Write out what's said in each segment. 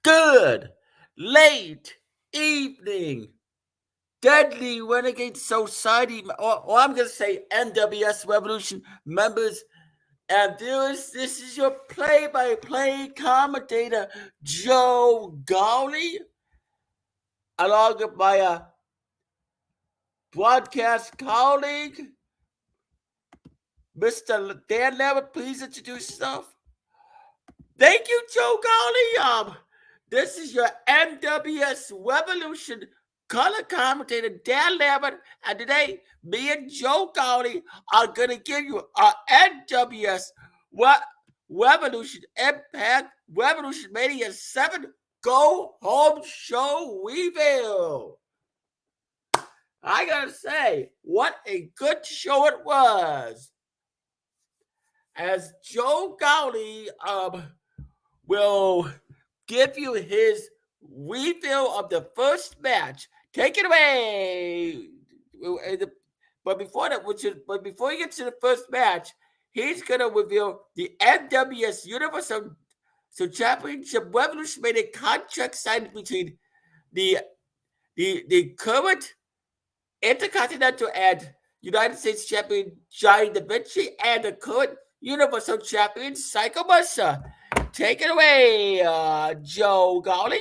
Good, late evening, deadly renegade society, or I'm going to say NWS Revolution members and viewers. This is your play-by-play commentator, Joe Galli, along with my broadcast colleague, Mr. Dan Lambert. Please introduce yourself. Thank you, Joe Galli. This is your NWS Revolution color commentator, Dan Lambert, and today, me and Joe Galli are going to give you our NWS Revolution Impact RevolutionMania 7 Go Home Show review. I gotta say, what a good show it was. As Joe Galli will give you his review of the first match. Take it away. But before he gets to the first match, he's gonna reveal the NWS Universal Championship RevolutionMania contract signed between the current Intercontinental and United States Champion Johnny Da Vinci and the current Universal Champion Psycho Musa. Take it away, Joe Galli.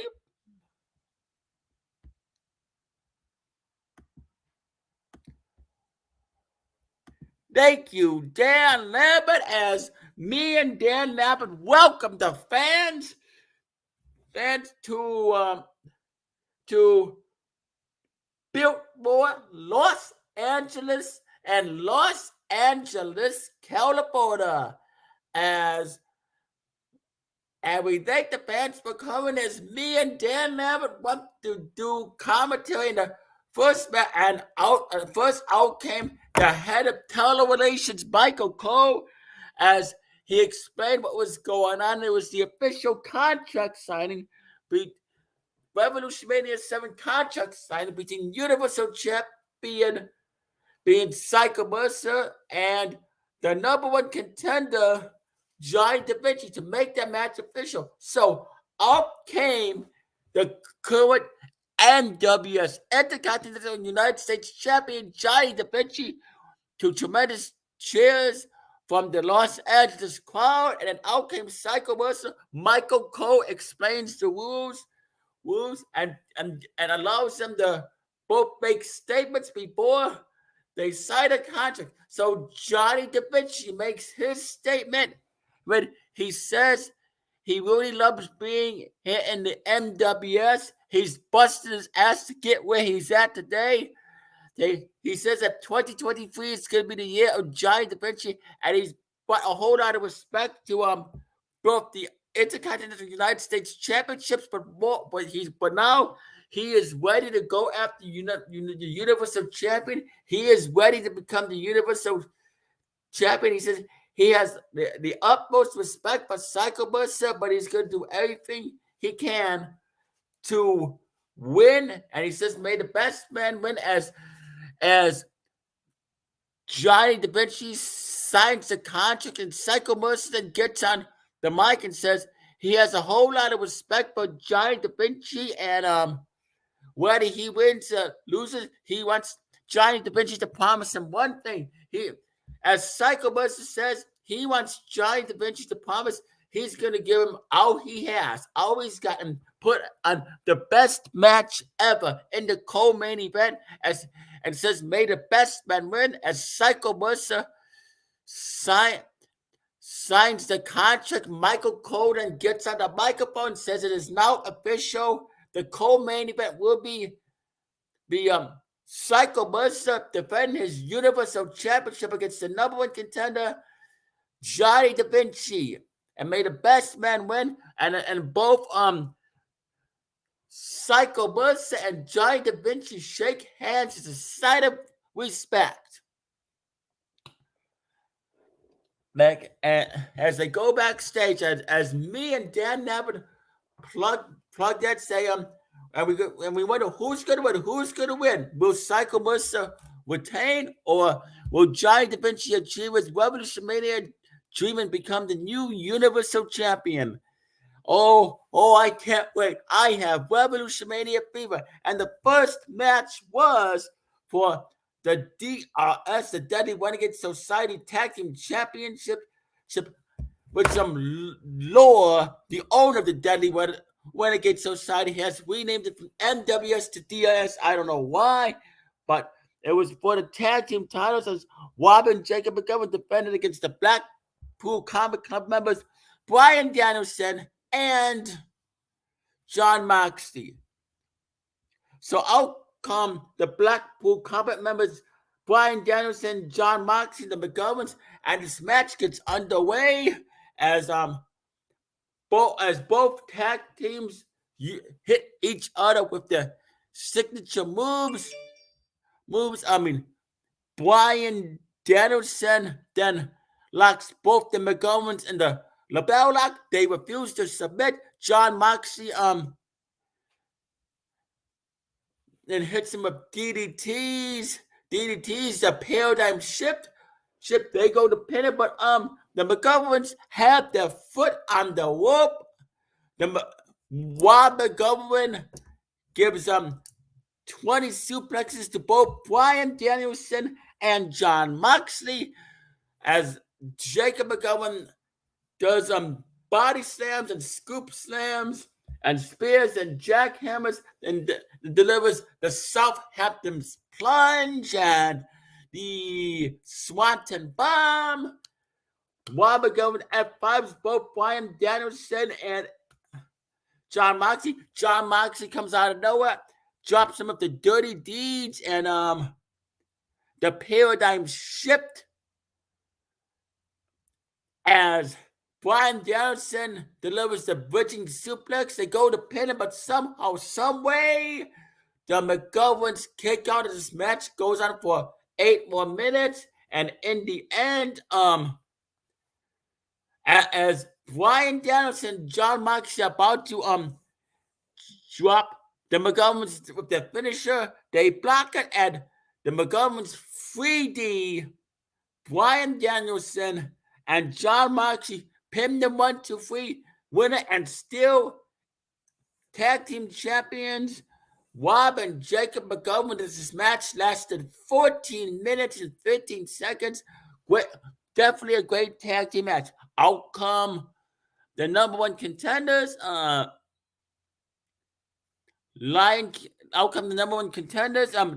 Thank you, Dan Lambert. As me and Dan Lambert welcome the fans to Biltmore, Los Angeles, California. And we thank the fans for coming as me and Dan Lambert want to do commentary in the first match. And first out came the head of telerelations, Michael Cole, as he explained what was going on. It was the official contract signing, RevolutionMania 7 contract signing between Universal Champion being Psycho Musa and the number one contender, Johnny Da Vinci, to make that match official. So up came the current NWS Intercontinental United States Champion Johnny Da Vinci to tremendous cheers from the Los Angeles crowd, and then out came Psycho Musa. Michael Cole explains the rules and allows them to both make statements before they sign a contract. So Johnny Da Vinci makes his statement when he says he really loves being here in the NWS. He's busting his ass to get where he's at today. He says that 2023 is going to be the year of Johnny Da Vinci, and he's brought a whole lot of respect to both the Intercontinental United States Championships, but now he is ready to go after the Universal Champion. He is ready to become the Universal Champion. He says he has the utmost respect for Psycho Musa, but he's going to do everything he can to win. And he says, may the best man win, as Johnny Da Vinci signs the contract, and Psycho Musa then gets on the mic and says he has a whole lot of respect for Johnny Da Vinci, and whether he wins or loses, he wants Johnny Da Vinci to promise him one thing. As Psycho Musa says, he wants Johnny Da Vinci to promise he's going to give him all he has, all he's gotten, put on the best match ever in the co-main event, and says, may the best man win, as Psycho Musa signs the contract. Michael Cole then gets on the microphone and says it is now official. The co-main event will be Psycho Musa defending his Universal Championship against the number one contender, Johnny Da Vinci. And may the best man win. And both Psycho Musa and Johnny Da Vinci shake hands as a sign of respect. As they go backstage, as me and Dan Lambert plug that, say and we wonder who's going to win. Will Psycho Musa retain, or will Johnny Da Vinci achieve his RevolutionMania dream and become the new Universal Champion? Oh, I can't wait. I have RevolutionMania fever. And the first match was for the DRS, the Deadly Renegade Society Tag Team Championship, with some lore. The owner of the Deadly Renegade Society has renamed it from MWS to DRS. I don't know why, but it was for the tag team titles as Robin Jacob McGovern defended against the Blackpool Combat Club members Brian Danielson and John Moxley. So out come the Blackpool Combat members Brian Danielson, John Moxley, the McGoverns, and this match gets underway as both tag teams hit each other with their signature moves. Brian Danielson then locks both the McGoverns in the label lock. They refuse to submit. John Moxley then hits him with DDTs. The paradigm shift. They go to pin it, but the McGoverns have their foot on the rope. Rob McGovern gives 20 suplexes to both Brian Danielson and John Moxley as Jacob McGovern does body slams and scoop slams and spears and jackhammers and delivers the Southampton's plunge and the Swanton bomb. Rob McGovern F5s both Brian Danielson and John Moxley. John Moxley comes out of nowhere, drops some of the dirty deeds and the paradigm shift as Brian Danielson delivers the bridging suplex. They go to pin him, but somehow, someway, the McGoverns kick out of this match. Goes on for 8 more minutes, and in the end, as Brian Danielson, John Moxley about to drop the McGoverns with their finisher, they block it, and the McGoverns 3D Brian Danielson and John Moxley pin the 1-2-3 winner and still tag team champions. Rob and Jacob McGovern. This match lasted 14 minutes and 15 seconds. Definitely a great tag team match. Outcome, the number one contenders,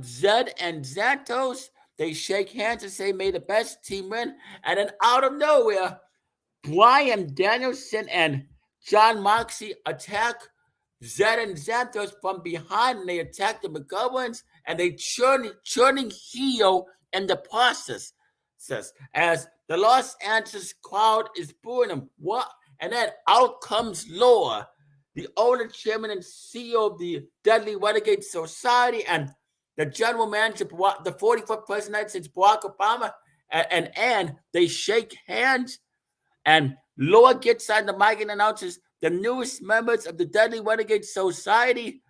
Zed and Santos. They shake hands and say, may the best team win. And then out of nowhere, Brian Danielson and John Moxley attack Zed and Santos from behind, and they attack the McGoverns, and they churning heel in the process. As the Los Angeles crowd is booing them. What? And then out comes Laura, the owner, chairman, and CEO of the Deadly Renegade Society, and the general manager, the 44th president since Barack Obama, and they shake hands, and Laura gets on the mic and announces the newest members of the Deadly Renegade Society,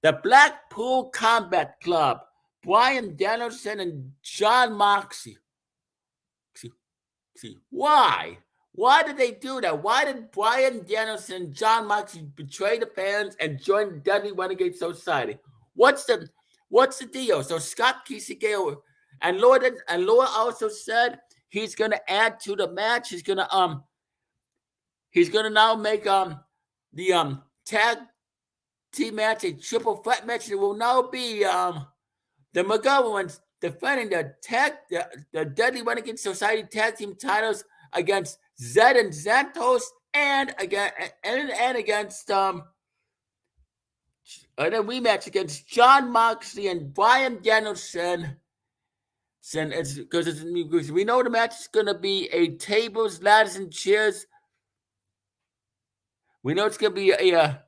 the Blackpool Combat Club, Brian Danielson and John Moxley. See, why? Why did they do that? Why did Brian Danielson and John Moxley betray the fans and join the Deadly Renegade Society? What's the deal? So Scott Kisegeo and Laura also said he's gonna add to the match. He's gonna now make the tag team match a triple threat match. It will now be the McGoverns defending the Deadly Renegade Society tag team titles against Zed and Santos and against a rematch against John Moxley and Brian Danielson. Because we know the match is going to be a tables, ladders, and chairs. We know it's going to be a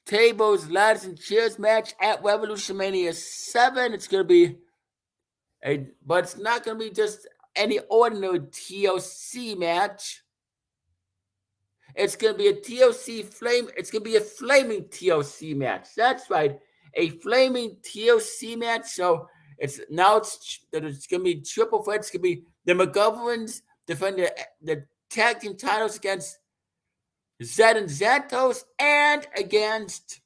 tables, ladders, and chairs match at RevolutionMania 7. It's going to be but it's not going to be just any ordinary TLC match. It's going to be a TLC flame. It's going to be a flaming TLC match. That's right, a flaming TLC match. So it's going to be triple threat. It's going to be the McGoverns defending the tag team titles against Zed and Santos, and against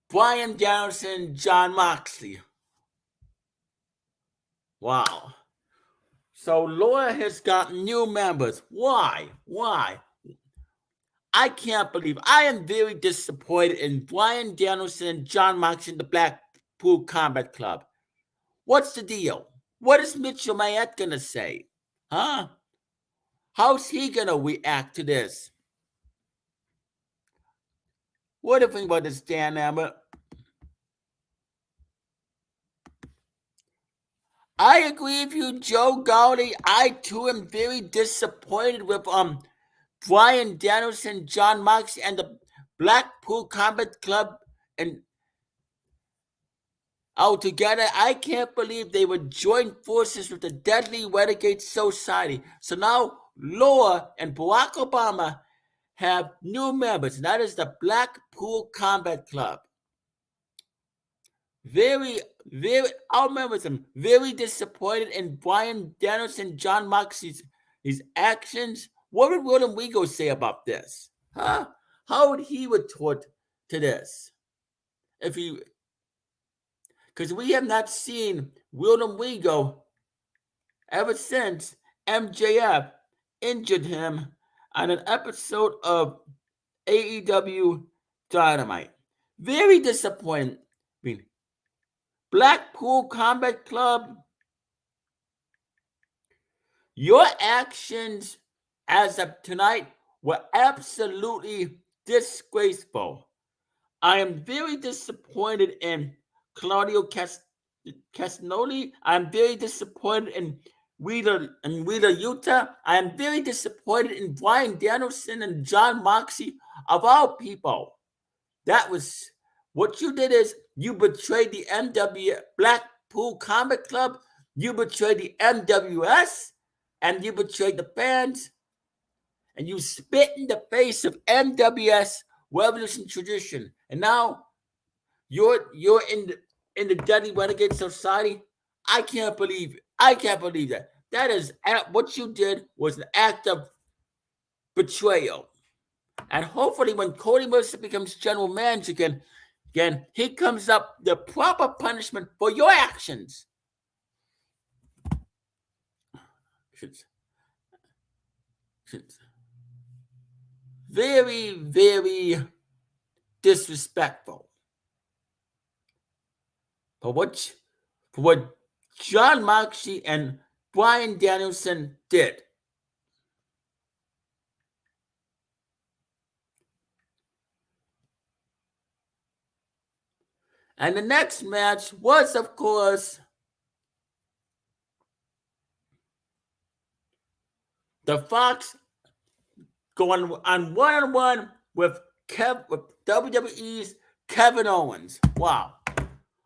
Bryan Danielson, Jon Moxley. Wow. So Laura has got new members. Why? I can't believe. I am very disappointed in Bryan Danielson and Jon Moxley in the Blackpool Combat Club. What's the deal? What is Mitchell Mayette gonna say? Huh? How's he gonna react to this? What do you think about this, Dan Lambert? I agree with you, Joe Galli. I too am very disappointed with Bryan Danielson, Jon Moxley, and the Blackpool Combat Club and all together. I can't believe they would join forces with the Deadly Renegade Society. So now Laura and Barack Obama have new members, and that is the Blackpool Combat Club. I'll remember them. Very disappointed in Bryan Danielson, Jon Moxley's his actions. What would William Regal say about this? Huh? How would he retort to this? Because we have not seen William Regal ever since MJF injured him on an episode of AEW Dynamite. Very disappointing. Blackpool Combat Club, your actions as of tonight were absolutely disgraceful. I am very disappointed in Claudio Castagnoli. I'm very disappointed in Rita Yuta. I am very disappointed in Bryan Danielson and Jon Moxley, of all people. That was what you did is you betrayed the Blackpool Combat Club, you betrayed the MWS, and you betrayed the fans, and you spit in the face of MWS Revolution tradition. And now you're in the Deadly Renegade Society. I can't believe it. I can't believe that. That is what you did was an act of betrayal. And hopefully when Cody Mercer becomes general manager again, he comes up the proper punishment for your actions. Very, very disrespectful. For what Jon Moxley and Bryan Danielson did. And the next match was, of course, the Fox going on one-on-one with WWE's Kevin Owens. Wow.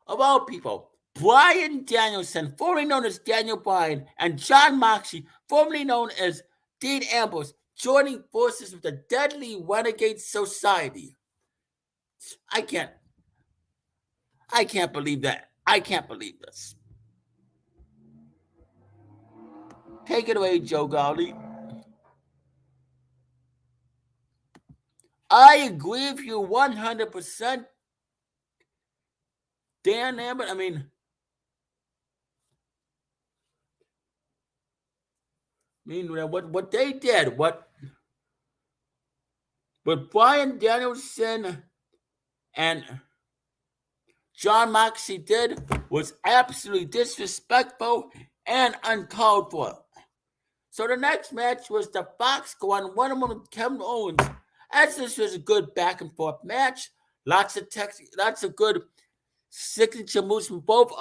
Of all people, Bryan Danielson, formerly known as Daniel Bryan, and Jon Moxley, formerly known as Dean Ambrose, joining forces with the Deadly Renegade Society. I can't believe that. I can't believe this. Take it away, Joe Galli. I agree with you 100%. Dan Lambert, I mean, what they did, what Bryan Danielson and Jon Moxley did was absolutely disrespectful and uncalled for. So the next match was the Fox going one-on-one with Kevin Owens. As this was a good back and forth match, lots of good signature moves from both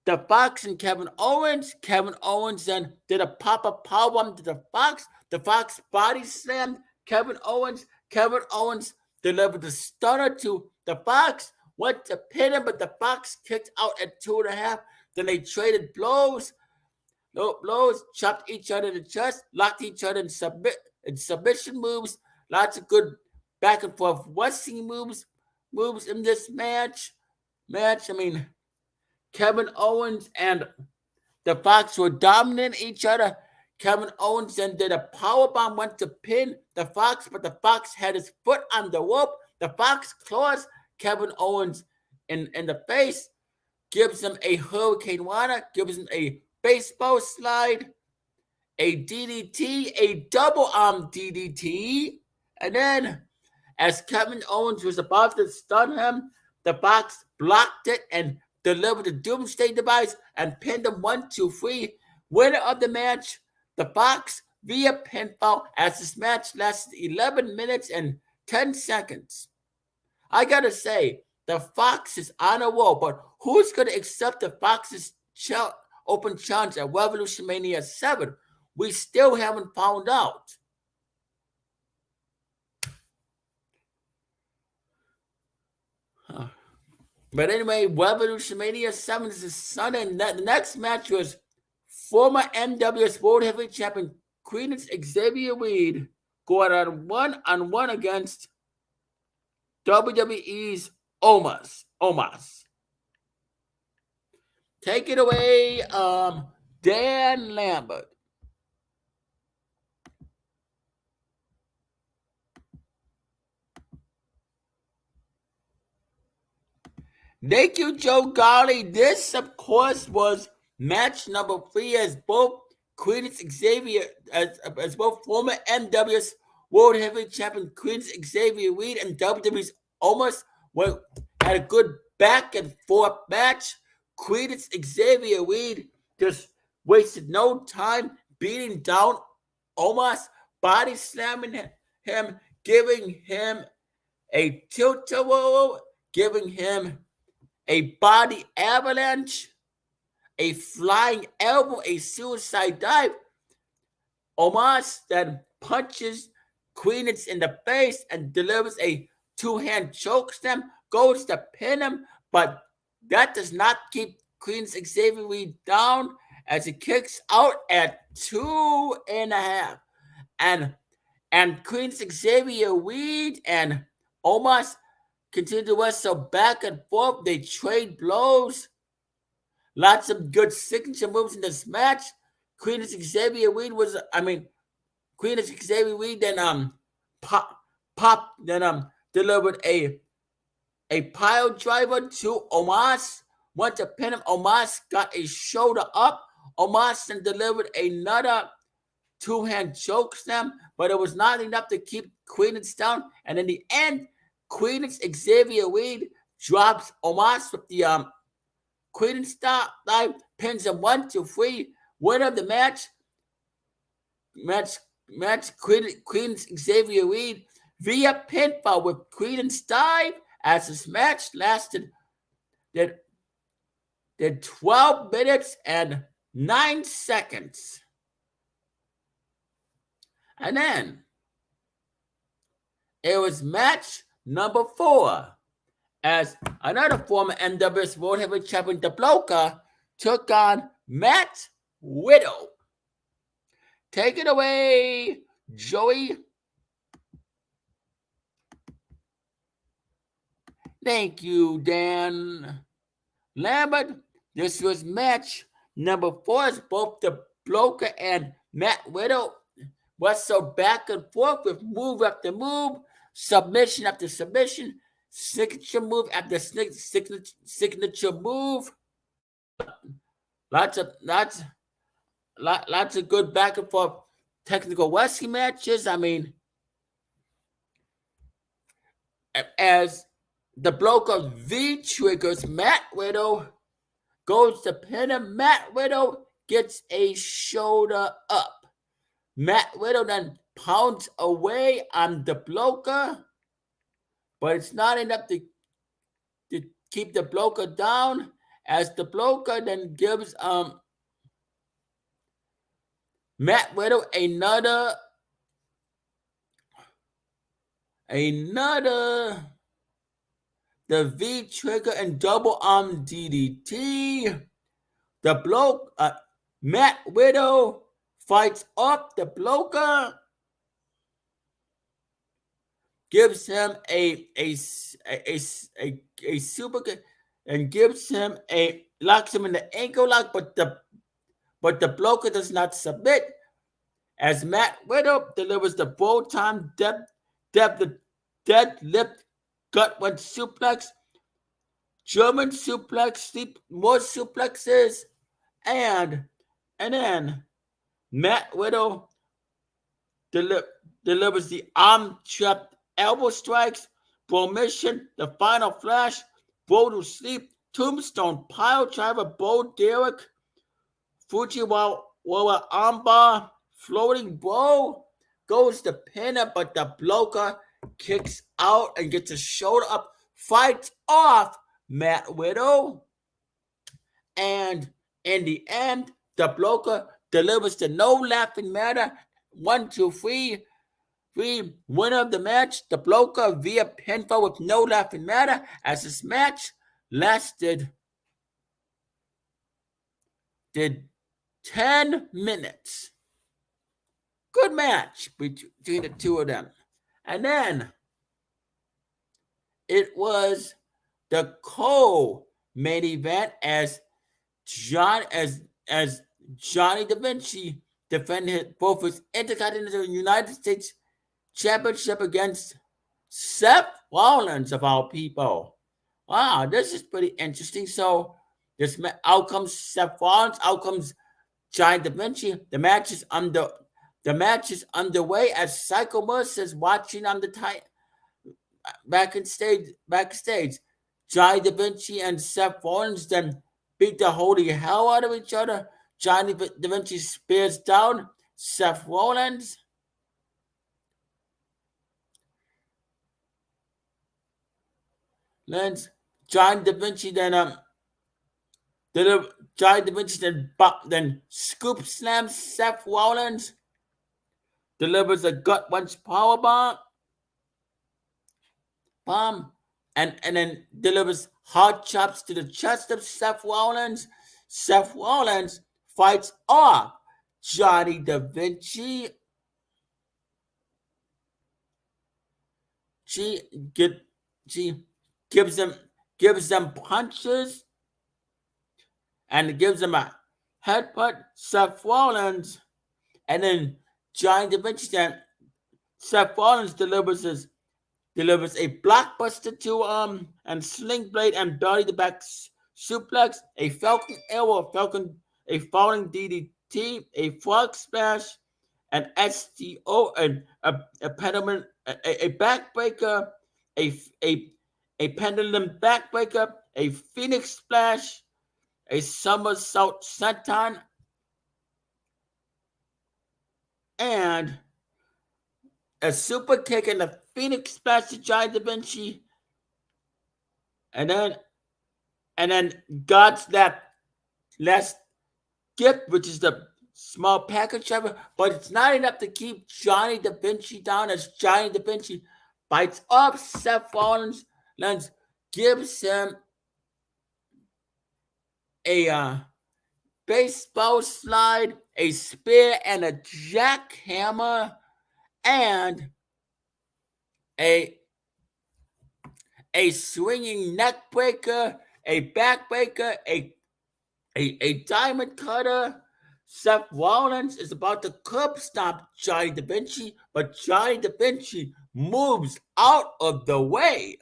the Fox and Kevin Owens. Kevin Owens then did a pop-up powerbomb to the Fox. The Fox body slammed Kevin Owens. Kevin Owens delivered the stunner to the Fox. Went to pin him, but the Fox kicked out at 2.5. Then they traded blows. Blows, chopped each other in the chest, locked each other in submission moves. Lots of good back and forth wrestling moves in this match. I mean, Kevin Owens and the Fox were dominating each other. Kevin Owens then did a powerbomb, went to pin the Fox, but the Fox had his foot on the rope. The Fox claws Kevin Owens in the face, gives him a Hurricane Rana, gives him a baseball slide, a DDT, a double arm DDT, and then as Kevin Owens was about to stun him, the Fox blocked it and delivered the Doomsday Device and pinned him 1, 2, 3. Winner of the match, the Fox via pinfall, as this match lasted 11 minutes and 10 seconds. I gotta say, the Fox is on a roll, but who's gonna accept the Fox's open challenge at RevolutionMania 7? We still haven't found out. But anyway, RevolutionMania 7 is the Sunday. The next match was former NWS World Heavyweight Champion Queen's Xavier Reed going on one against WWE's Omos. Take it away, Dan Lambert. Thank you, Joe Galli. This, of course, was match number 3 as both Queen's Xavier, as both former NWS World Heavyweight Champion Queen's Xavier Reed and WWE's Omos had a good back and forth match. Queen's Xavier Reed just wasted no time beating down Omos, body slamming him, giving him a tilt-a-whirl, giving him a body avalanche, a flying elbow, a suicide dive. Omos then punches Queen's in the face and delivers a two-hand chokeslam, goes to pin him, but that does not keep Queen's Xavier Reed down as he kicks out at 2.5. And Queen's Xavier Reed and Omos continue to wrestle back and forth. They trade blows. Lots of good signature moves in this match. Queen's Xavier Reed then delivered a pile driver to Omos. Went to pin him. Omos got a shoulder up. Omos then delivered another two-hand chokeslam, but it was not enough to keep Queen's down. And in the end, Queen's Xavier Reed drops Omos with the Queen's dive, pins him 1, 2, 3. Winner of the match Queen's Xavier Reed via pinfall with Queen's dive, as this match lasted 12 minutes and 9 seconds. And then it was match number 4 as another former NWS World Heavyweight Champion, the Bloker, took on Matt Widow. Take it away, Joey. Thank you, Dan Lambert. This was match number 4 as both the Bloker and Matt Widow wrestled back and forth with move after move, submission after submission, signature move after signature move. Lots of good back and forth technical wrestling matches. I mean, as the Bloker V triggers Matt Widow, goes to pin him. Matt Widow gets a shoulder up. Matt Widow then pounds away on the Bloker, but it's not enough to keep the Bloker down, as the Bloker then gives Matt Widow another the V trigger and double arm DDT. The Matt Widow fights up the Bloker, gives him a super kick, and locks him in the ankle lock, but the Bloker does not submit. as Matt Riddle delivers the bowl time deadlift gut wrench suplex, German suplex, more suplexes, and then Matt Riddle delivers the arm trap elbow strikes, Mission, the final flash, Bull to sleep, Tombstone, pile driver, Bo Derek, Fujiwara armbar, floating blow, goes to pin her, but the bloker kicks out and gets a shoulder up, fights off Matt Riddle, and in the end, the bloker delivers the no laughing matter. 1, 2, 3. Winner of the match, the bloker via pinfall with no laughing matter, as this match lasted 10 minutes. Good match between the two of them. And then it was the co-main event as Johnny Da Vinci defended both his Intercontinental United States Championship against Seth Rollins, of all people. Wow, this is pretty interesting. So this out comes Seth Rollins, out comes Johnny Da Vinci. The match is underway as Psycho Mercer is watching on the backstage. Johnny Da Vinci and Seth Rollins then beat the holy hell out of each other. Johnny Da Vinci spears down Seth Rollins. Johnny Da Vinci then scoop slams Seth Rollins, delivers a gut wrench power bomb, and then delivers hard chops to the chest of Seth Rollins. Seth Rollins fights off Johnny Da Vinci. She gives them punches and gives them a headbutt. Seth Rollins, and then Johnny Da Vinci then Seth Rollins delivers a blockbuster to and sling blade and belly to back suplex, a falcon arrow, a falling DDT, a frog splash, an STO, and a pendulum, a backbreaker, a pendulum backbreaker, a phoenix splash, a somersault senton, and a super kick and a phoenix splash to Johnny Da Vinci, and then God's last gift, which is the small package driver, but it's not enough to keep Johnny Da Vinci down as Johnny Da Vinci bites up Seth Rollins, gives him a baseball slide, a spear, and a jackhammer, and a swinging neck breaker, a back breaker, a diamond cutter. Seth Rollins is about to curb stomp Johnny Da Vinci, but Johnny Da Vinci moves out of the way.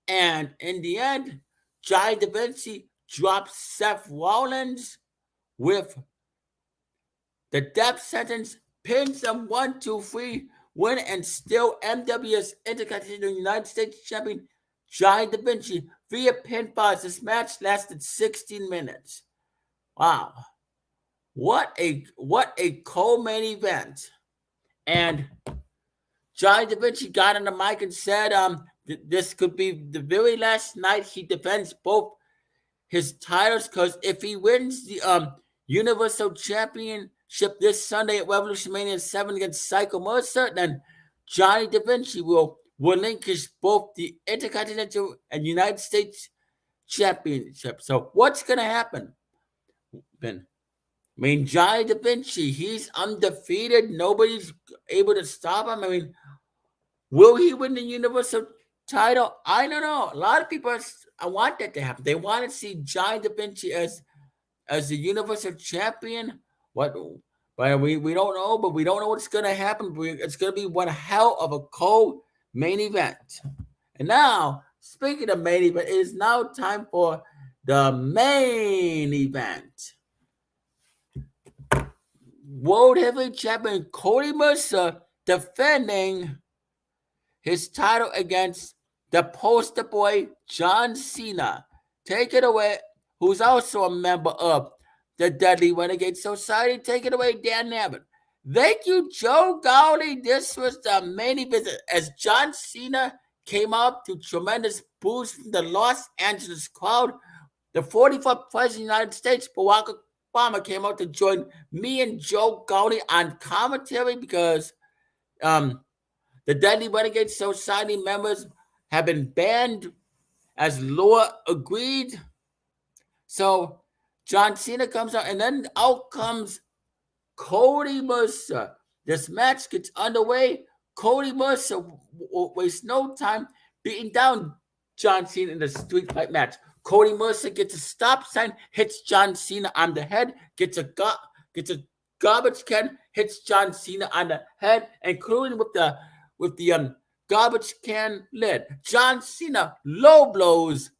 And in the end, Johnny Da Vinci drops Seth Rollins with the death sentence, pins him 1, 2, 3, win, and still MWS Intercontinental United States Champion Johnny Da Vinci via pinfall. This match lasted 16 minutes. Wow. What a co-main event. And Johnny Da Vinci got on the mic and said this could be the very last night he defends both his titles, because if he wins the Universal Championship this Sunday at RevolutionMania 7 against Psycho Mercer, then Johnny Da Vinci will relinquish both the Intercontinental and United States Championship. So what's going to happen, Ben? I mean, Johnny Da Vinci, he's undefeated. Nobody's able to stop him. I mean, will he win the Universal title? I don't know. A lot of people want that to happen. They want to see Johnny Da Vinci as the Universal Champion. But we don't know, but we don't know what's going to happen. It's going to be one hell of a cold main event. And now, speaking of main event, it is now time for the main event. World Heavyweight Champion Cody Mercer defending his title against the poster boy John Cena. Take it away, who's also a member of the Deadly Renegade Society. Take it away, Dan Lambert. Thank you, Joe Galli. This was the main event as John Cena came out to tremendous boost from the Los Angeles crowd. The 44th President of the United States, Barack Obama, came out to join me and Joe Galli on commentary because the Deadly Renegade Society members have been banned as law agreed. So John Cena comes out, and then out comes Cody Mercer. This match gets underway. Cody Mercer wastes no time beating down John Cena in the street fight match. Cody Mercer gets a stop sign, hits John Cena on the head, gets a garbage can, hits John Cena on the head, including with the garbage can lid. John Cena low blows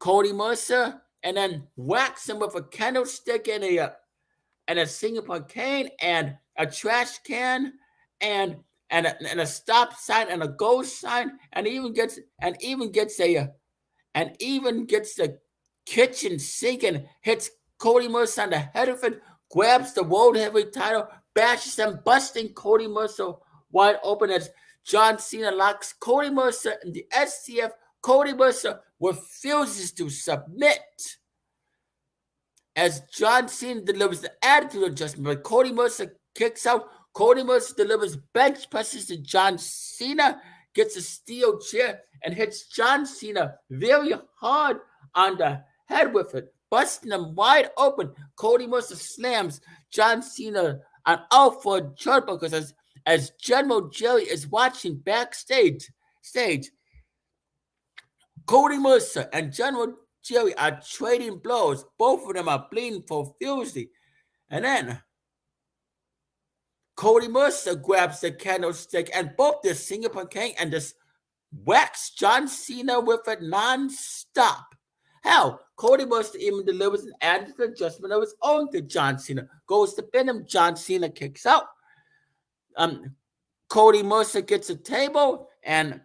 Cody Mercer and then whacks him with a candlestick and a Singapore cane and a trash can and a stop sign and a go sign and even gets the kitchen sink and hits Cody Mercer on the head of it, grabs the World Heavyweight title, bashes him, busting Cody Mercer wide open as John Cena locks Cody Mercer in the SCF. Cody Mercer refuses to submit as John Cena delivers the attitude adjustment, but Cody Mercer kicks out. Cody Mercer delivers bench presses to John Cena, gets a steel chair, and hits John Cena very hard on the head with it, busting him wide open. Cody Mercer slams John Cena on out for a turnbuckle as General Jerry is watching backstage. Cody Mercer and General Jerry are trading blows. Both of them are bleeding profusely. And then Cody Mercer grabs the candlestick and both the Singapore King and just whacks John Cena with it non-stop. Hell, Cody Mercer even delivers an attitude adjustment of his own to John Cena. Goes to pin him. John Cena kicks out. Cody Mercer gets a table and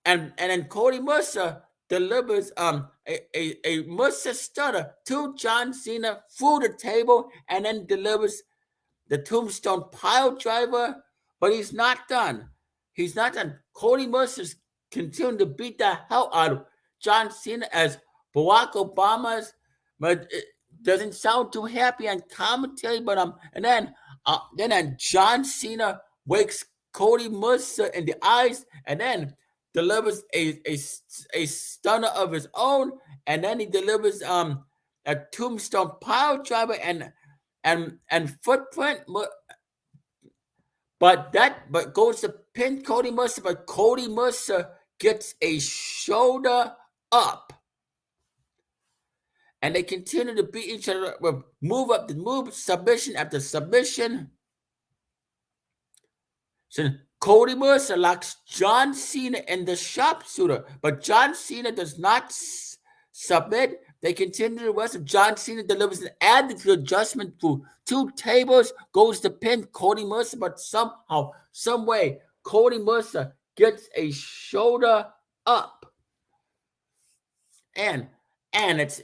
then Cody Mercer delivers a Mercer stunner to John Cena through the table and then delivers the tombstone pile driver, but he's not done. He's not done. Cody Mercer's continuing to beat the hell out of John Cena as Barack Obama's, but it doesn't sound too happy on commentary, but and then John Cena wakes Cody Mercer in the eyes and then delivers a stunner of his own, and then he delivers a tombstone pile driver and footprint, but goes to pin Cody Mercer, but Cody Mercer gets a shoulder up. And they continue to beat each other with move up the move, submission after submission. So Cody Mercer locks John Cena in the sharpshooter, but John Cena does not submit. They continue to wrestle. John Cena delivers an attitude adjustment through two tables, goes to pin Cody Mercer, but somehow, some way, Cody Mercer gets a shoulder up. And it's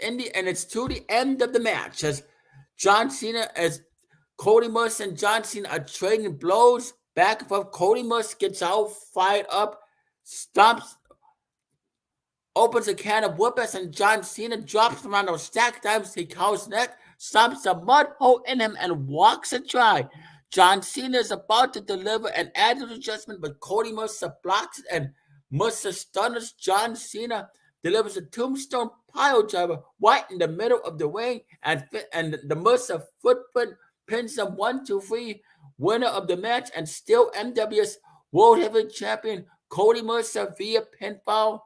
to the end of the match as Cody Mercer and John Cena are trading blows back and forth. Cody Mercer gets all fired up, opens a can of whoopers, and John Cena drops him on those stack times. He calls neck, stomps a mud hole in him, and walks a try. John Cena is about to deliver an attitude adjustment, but Cody Mercer blocks it, and Mercer stunners John Cena, delivers a tombstone pile driver right in the middle of the ring, and the Mercer footprint pins him 1-2-3, winner of the match, and still MWS World Heavyweight Champion Cody Mercer via pinfall.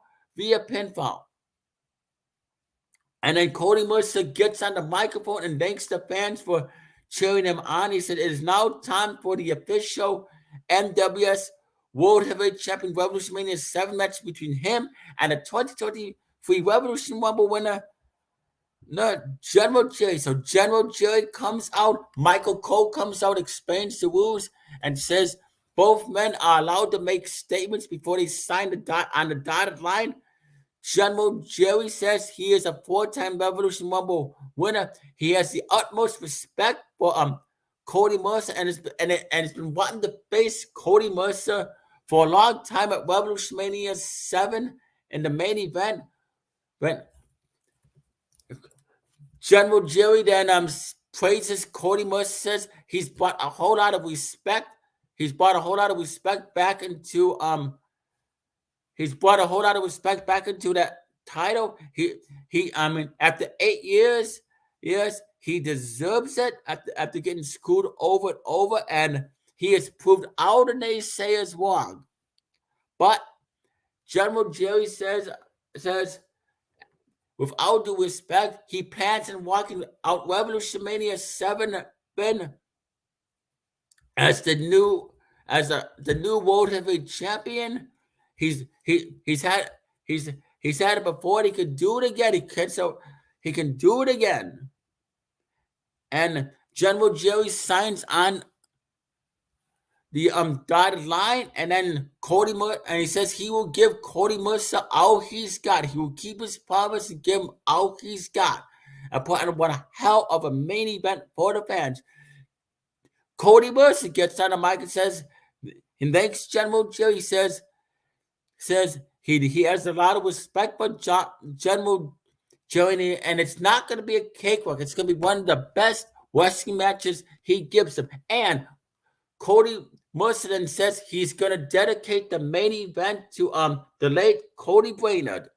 And then Cody Mercer gets on the microphone and thanks the fans for cheering him on. He said, "It is now time for the official MWS World Heavyweight Champion RevolutionMania 7 match between him and the 2023 Revolution Rumble winner, General Jerry." So General Jerry comes out, Michael Cole comes out, explains the rules, and says both men are allowed to make statements before they sign on the dotted line. General Jerry says he is a 4-time Revolution Rumble winner. He has the utmost respect for Cody Mercer and has been wanting to face Cody Mercer for a long time at RevolutionMania 7 in the main event. When General Jerry then praises Cody Mercer, says he's brought a whole lot of respect. He's brought a whole lot of respect back into that title. After 8 years, yes, he deserves it after getting screwed over and over, and he has proved all the naysayers wrong. But General Jerry says, with all due respect, he plans on walking out RevolutionMania 7 as the new World Heavyweight Champion. He's had it before. He can do it again. He can do it again. And General Jerry signs on the dotted line, and then Cody Mercer, and he says he will give Cody Mercer all he's got. He will keep his promise and give him all he's got. And put on one hell of a main event for the fans. Cody Mercer gets on the mic and says, and thanks General Jerry. He says he has a lot of respect for General Jerry, and it's not going to be a cakewalk. It's going to be one of the best wrestling matches he gives him. And Cody Mercer then says he's going to dedicate the main event to the late Cody Brainerd.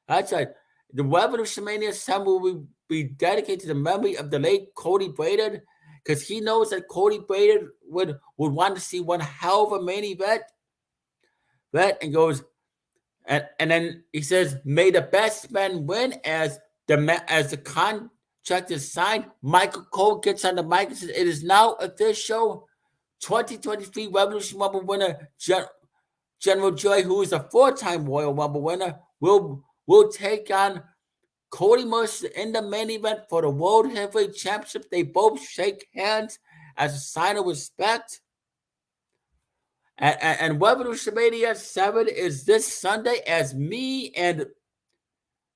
That's right. The RevolutionMania 7 will be dedicated to the memory of the late Cody Brainerd, because he knows that Cody Brainerd would want to see one hell of a main event. And goes, and then he says, "May the best man win." As the contract is signed, Michael Cole gets on the mic and says, "It is now official. 2023 Revolution Rumble winner General Jerry, who is a 4-time Royal Rumble winner, will take on Cody Mercer in the main event for the World Heavyweight Championship." They both shake hands as a sign of respect. And RevolutionMania 7 is this Sunday, as me and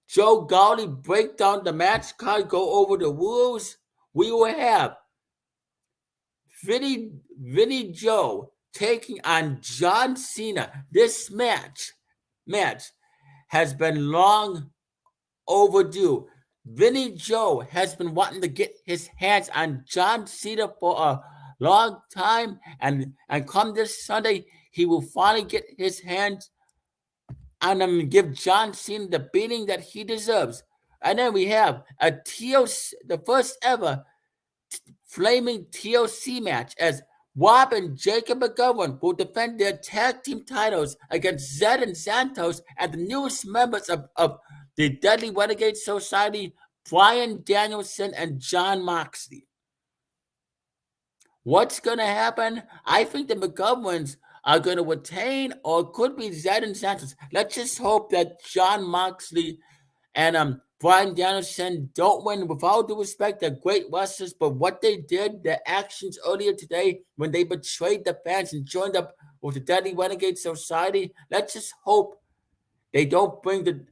Joe Galli break down the match card, go over the rules. We will have Vinny Joe taking on John Cena. This match has been long overdue. Vinny Joe has been wanting to get his hands on John Cena for a long time, and come this Sunday, he will finally get his hands on him and give John Cena the beating that he deserves. And then we have the first ever flaming TLC match, as Rob and Jacob McGovern will defend their tag team titles against Zed and Santos and the newest members of the Deadly Renegade Society, Bryan Danielson and Jon Moxley. What's going to happen? I think the McGoverns are going to retain, or it could be Zed and Santos. Let's just hope that Jon Moxley and Bryan Danielson don't win. With all due respect, they're great wrestlers, but what they did, their actions earlier today when they betrayed the fans and joined up with the Deadly Renegade Society, let's just hope they don't bring the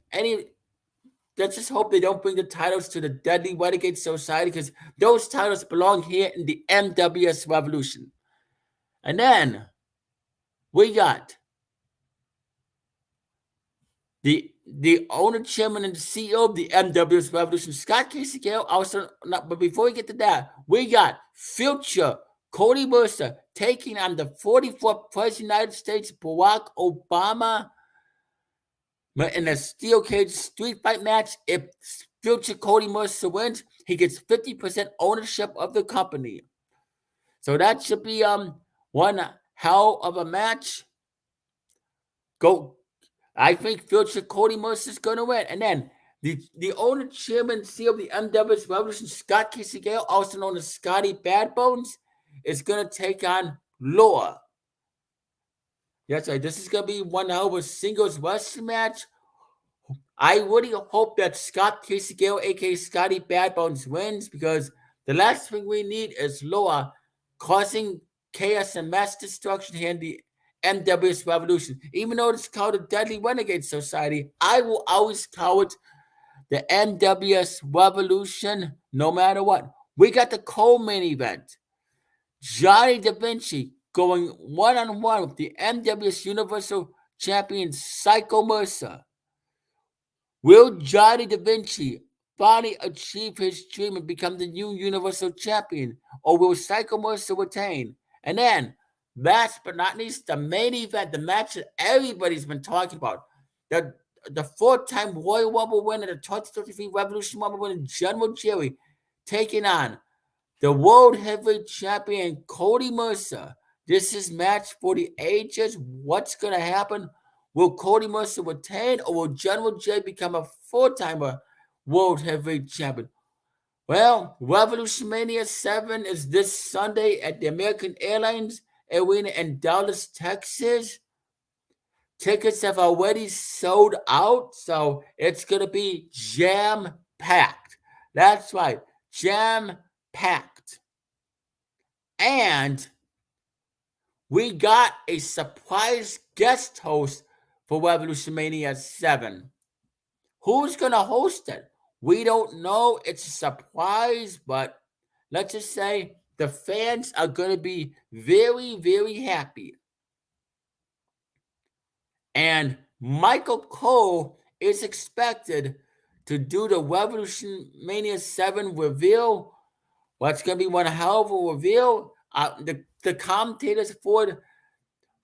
titles to the Deadly Renegade Society, because those titles belong here in the MWS Revolution. And then we got the owner, chairman, and the CEO of the MWS Revolution, Scott Casey Gale. But before we get to that, we got future Cody Mercer taking on the 44th President of the United States, Barack Obama, in a steel cage street fight match. If future Cody Mercer wins, he gets 50% ownership of the company. So that should be one hell of a match. I think future Cody Mercer is going to win. And then The owner, chairman, CEO of the MWS Revolution, Scott Casey, also known as Scotty Bad Bones, is going to take on Loa. That's right. This is going to be one hell of a singles wrestling match. I really hope that Scott Casey, aka Scotty Bad Bones, wins, because the last thing we need is Loa causing chaos and mass destruction here in the MWS Revolution. Even though it's called the Deadly Renegade Society, I will always call it the MWS Revolution no matter what. We got the co-main event. Johnny Da Vinci going one-on-one with the MWS Universal Champion Psycho Mercer. Will Johnny Da Vinci finally achieve his dream and become the new Universal Champion, or will Psycho Mercer retain? And then, last but not least, the main event, the match that everybody's been talking about, the four-time Royal Rumble winner, the 2023 Revolution Rumble winner, General Jerry, taking on the World Heavyweight Champion, Cody Mercer. This is match for the ages. What's going to happen? Will Cody Mercer retain, or will General J become a four-timer World Heavyweight Champion? Well, RevolutionMania 7 is this Sunday at the American Airlines Arena in Dallas, Texas. Tickets have already sold out, so it's going to be jam-packed. That's right, jam-packed. And we got a surprise guest host for RevolutionMania 7. Who's going to host it? We don't know. It's a surprise, but let's just say the fans are going to be very, very happy. And Michael Cole is expected to do the RevolutionMania 7 reveal. What's going to be one hell of a reveal? The commentators for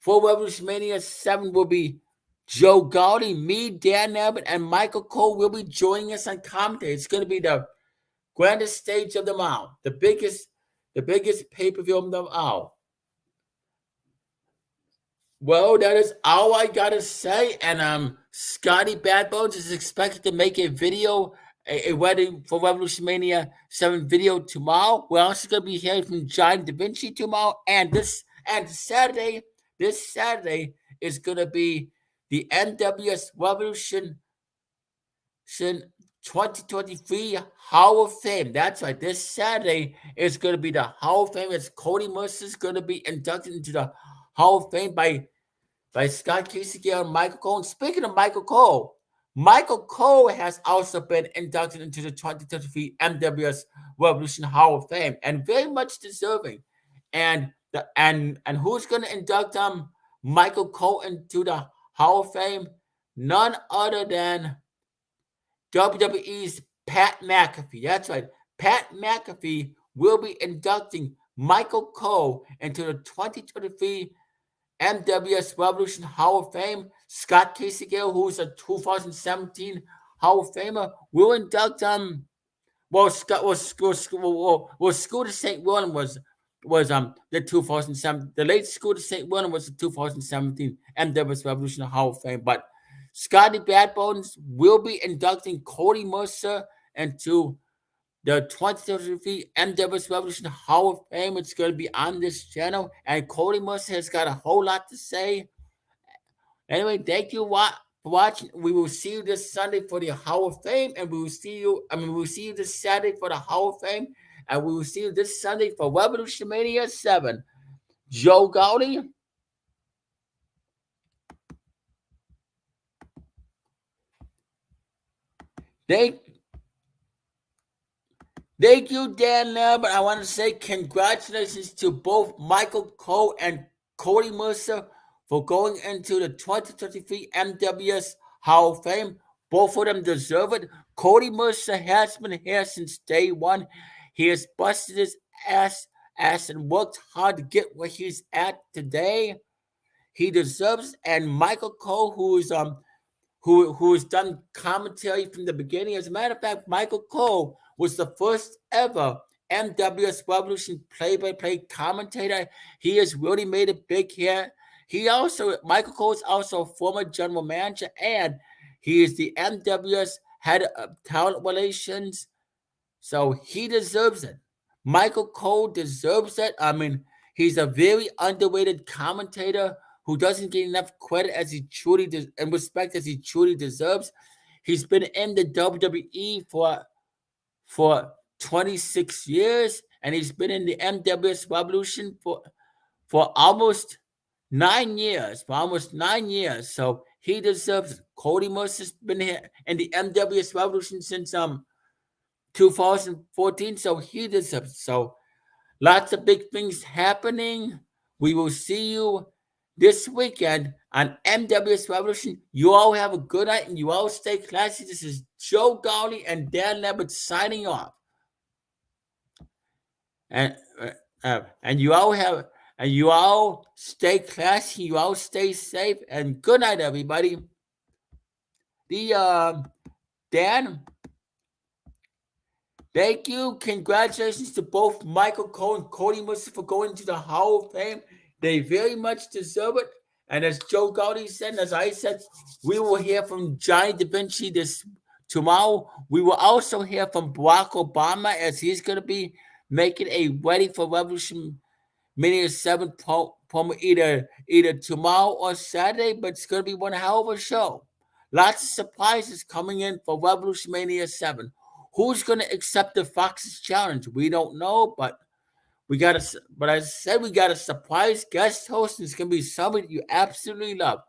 RevolutionMania 7 will be Joe Galli, me, Dan Lambert, and Michael Cole will be joining us on commentary. It's going to be the grandest stage of them all, the biggest pay-per-view of them all. Well, that is all I gotta say. And Scotty Bad Bones is expected to make a video, a wedding for RevolutionMania 7 video tomorrow. We're also gonna be hearing from Johnny Da Vinci tomorrow, and this Saturday is gonna be the MWS Revolution 2023 Hall of Fame. That's right. This Saturday is going to be the Hall of Fame. It's Cody Mercer is going to be inducted into the Hall of Fame by Scott Casey and Michael Cole. And speaking of Michael Cole has also been inducted into the 2023 MWS Revolution Hall of Fame, and very much deserving. And who's going to induct Michael Cole into the Hall of Fame? None other than WWE's Pat McAfee. That's right. Pat McAfee will be inducting Michael Cole into the 2023 MWS Revolution Hall of Fame. Scott Casey, who's a 2017 Hall of Famer, will induct Scooter St. William was the 2007. The late Scooter St. William was the 2017 MWS Revolution Hall of Fame, but Scotty Bad Bones will be inducting Cody Mercer into the 2023 MWS Revolution Hall of Fame. It's going to be on this channel, and Cody Mercer has got a whole lot to say. Anyway, thank you for watching. We will see you this Sunday for the Hall of Fame, and we will see you this Saturday for the Hall of Fame, and we will see you this Sunday for RevolutionMania 7. Joe Galli. Thank you, Dan Lambert. I want to say congratulations to both Michael Cole and Cody Mercer for going into the 2023 MWS Hall of Fame. Both of them deserve it. Cody Mercer has been here since day one. He has busted his ass and worked hard to get where he's at today. He deserves it. And Michael Cole, who has done commentary from the beginning. As a matter of fact, Michael Cole was the first ever MWS Revolution play-by-play commentator. He has really made it big here. Michael Cole is also a former general manager, and he is the MWS head of talent relations. So he deserves it. Michael Cole deserves it. I mean, he's a very underrated commentator who doesn't get enough credit as he truly and respect as he truly deserves. He's been in the WWE for 26 years, and he's been in the MWS Revolution for almost 9 years. For almost 9 years, so he deserves it. Cody Mercer's been here in the MWS Revolution since 2014, so he deserves it. So lots of big things happening. We will see you this weekend on MWS Revolution. You all have a good night and you all stay classy. This is Joe Galli and Dan Lambert signing off. And you all stay classy. You all stay safe. And good night, everybody. Dan. Thank you. Congratulations to both Michael Cole and Cody Mercer for going to the Hall of Fame. They very much deserve it. And as Joe Galli said, and as I said, we will hear from Johnny Da Vinci tomorrow. We will also hear from Barack Obama as he's going to be making a Ready for Revolution Mania 7 promo either tomorrow or Saturday, but it's going to be one hell of a show. Lots of surprises coming in for Revolution Mania 7. Who's going to accept the Fox's challenge? We don't know, but as I said, we got a surprise guest host, and it's going to be somebody you absolutely love.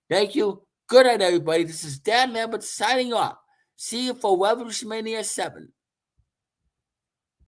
Thank you. Good night, everybody. This is Dan Lambert signing off. See you for Revolution Mania 7.